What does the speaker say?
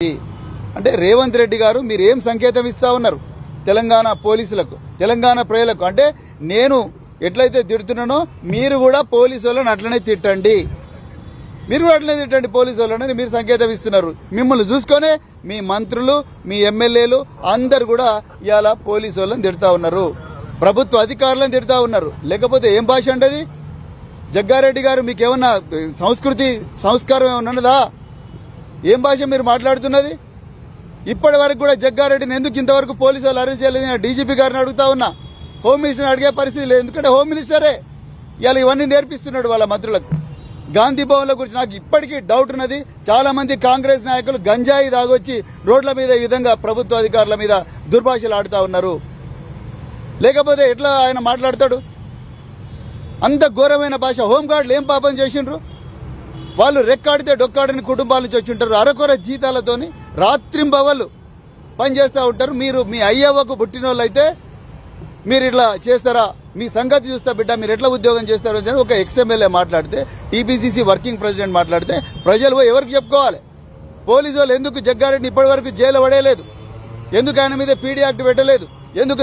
అంటే రేవంత్ రెడ్డి గారు మీరు ఏం సంకేతం ఇస్తా ఉన్నారు తెలంగాణ పోలీసులకు, తెలంగాణ ప్రజలకు? అంటే నేను ఎట్లయితే తిడుతున్నానో మీరు కూడా పోలీసు వాళ్ళని అట్లనే తిట్టండి, మీరు కూడా అట్లనే తిట్టండి పోలీసు వాళ్ళని మీరు సంకేతం ఇస్తున్నారు. మిమ్మల్ని చూసుకొనే మీ మంత్రులు, మీ ఎమ్మెల్యేలు అందరు కూడా ఇవాళ పోలీసు వాళ్ళని తిడతా ఉన్నారు, ప్రభుత్వ అధికారులను తిడతా ఉన్నారు. లేకపోతే ఏం భాష అంటది? జగ్గారెడ్డి గారు మీకేమన్నా సంస్కృతి సంస్కారం ఏమన్నా ఉన్నదా? ఏం భాష మీరు మాట్లాడుతున్నది? ఇప్పటి వరకు కూడా జగ్గారెడ్డిని ఎందుకు ఇంతవరకు పోలీసు వాళ్ళు అరెస్ట్ చేయలేదు? డీజీపీ గారిని అడుగుతా ఉన్నా, హోమ్ మినిస్టర్ని అడిగే పరిస్థితి లేదు. ఎందుకంటే హోమ్ మినిస్టరే ఇవాళ ఇవన్నీ నేర్పిస్తున్నాడు వాళ్ళ మంత్రులకు. గాంధీ భవన్ల గురించి నాకు ఇప్పటికీ డౌట్ ఉన్నది. చాలా మంది కాంగ్రెస్ నాయకులు గంజాయి దాగొచ్చి రోడ్ల మీద ఈ విధంగా ప్రభుత్వ అధికారుల మీద దుర్భాషలు ఆడుతా ఉన్నారు. లేకపోతే ఎట్లా ఆయన మాట్లాడతాడు? అంత ఘోరమైన భాష. హోంగార్డులు ఏం పాపం చేసిండ్రు? వాళ్ళు రెక్కాడితే డొక్కాడని కుటుంబాల నుంచి వచ్చి ఉంటారు. అరకొర జీతాలతోని రాత్రింబవళ్ళు పనిచేస్తూ ఉంటారు. మీరు మీ అయ్యవ్వకు పుట్టినోళ్ళు అయితే మీరు ఇట్లా చేస్తారా? మీ సంగతి చూస్తా బిడ్డ, మీరు ఎట్లా ఉద్యోగం చేస్తారు అని ఒక ఎక్స్ఎమ్మెల్యే మాట్లాడితే, టీపీసీసీ వర్కింగ్ ప్రెసిడెంట్ మాట్లాడితే ప్రజలు ఎవరికి చెప్పుకోవాలి? పోలీసు వాళ్ళు ఎందుకు జగ్గారెడ్డిని ఇప్పటి వరకు జైలు పడేయలేదు? ఎందుకు ఆయన మీద పీడీ యాక్ట్ పెట్టలేదు? ఎందుకు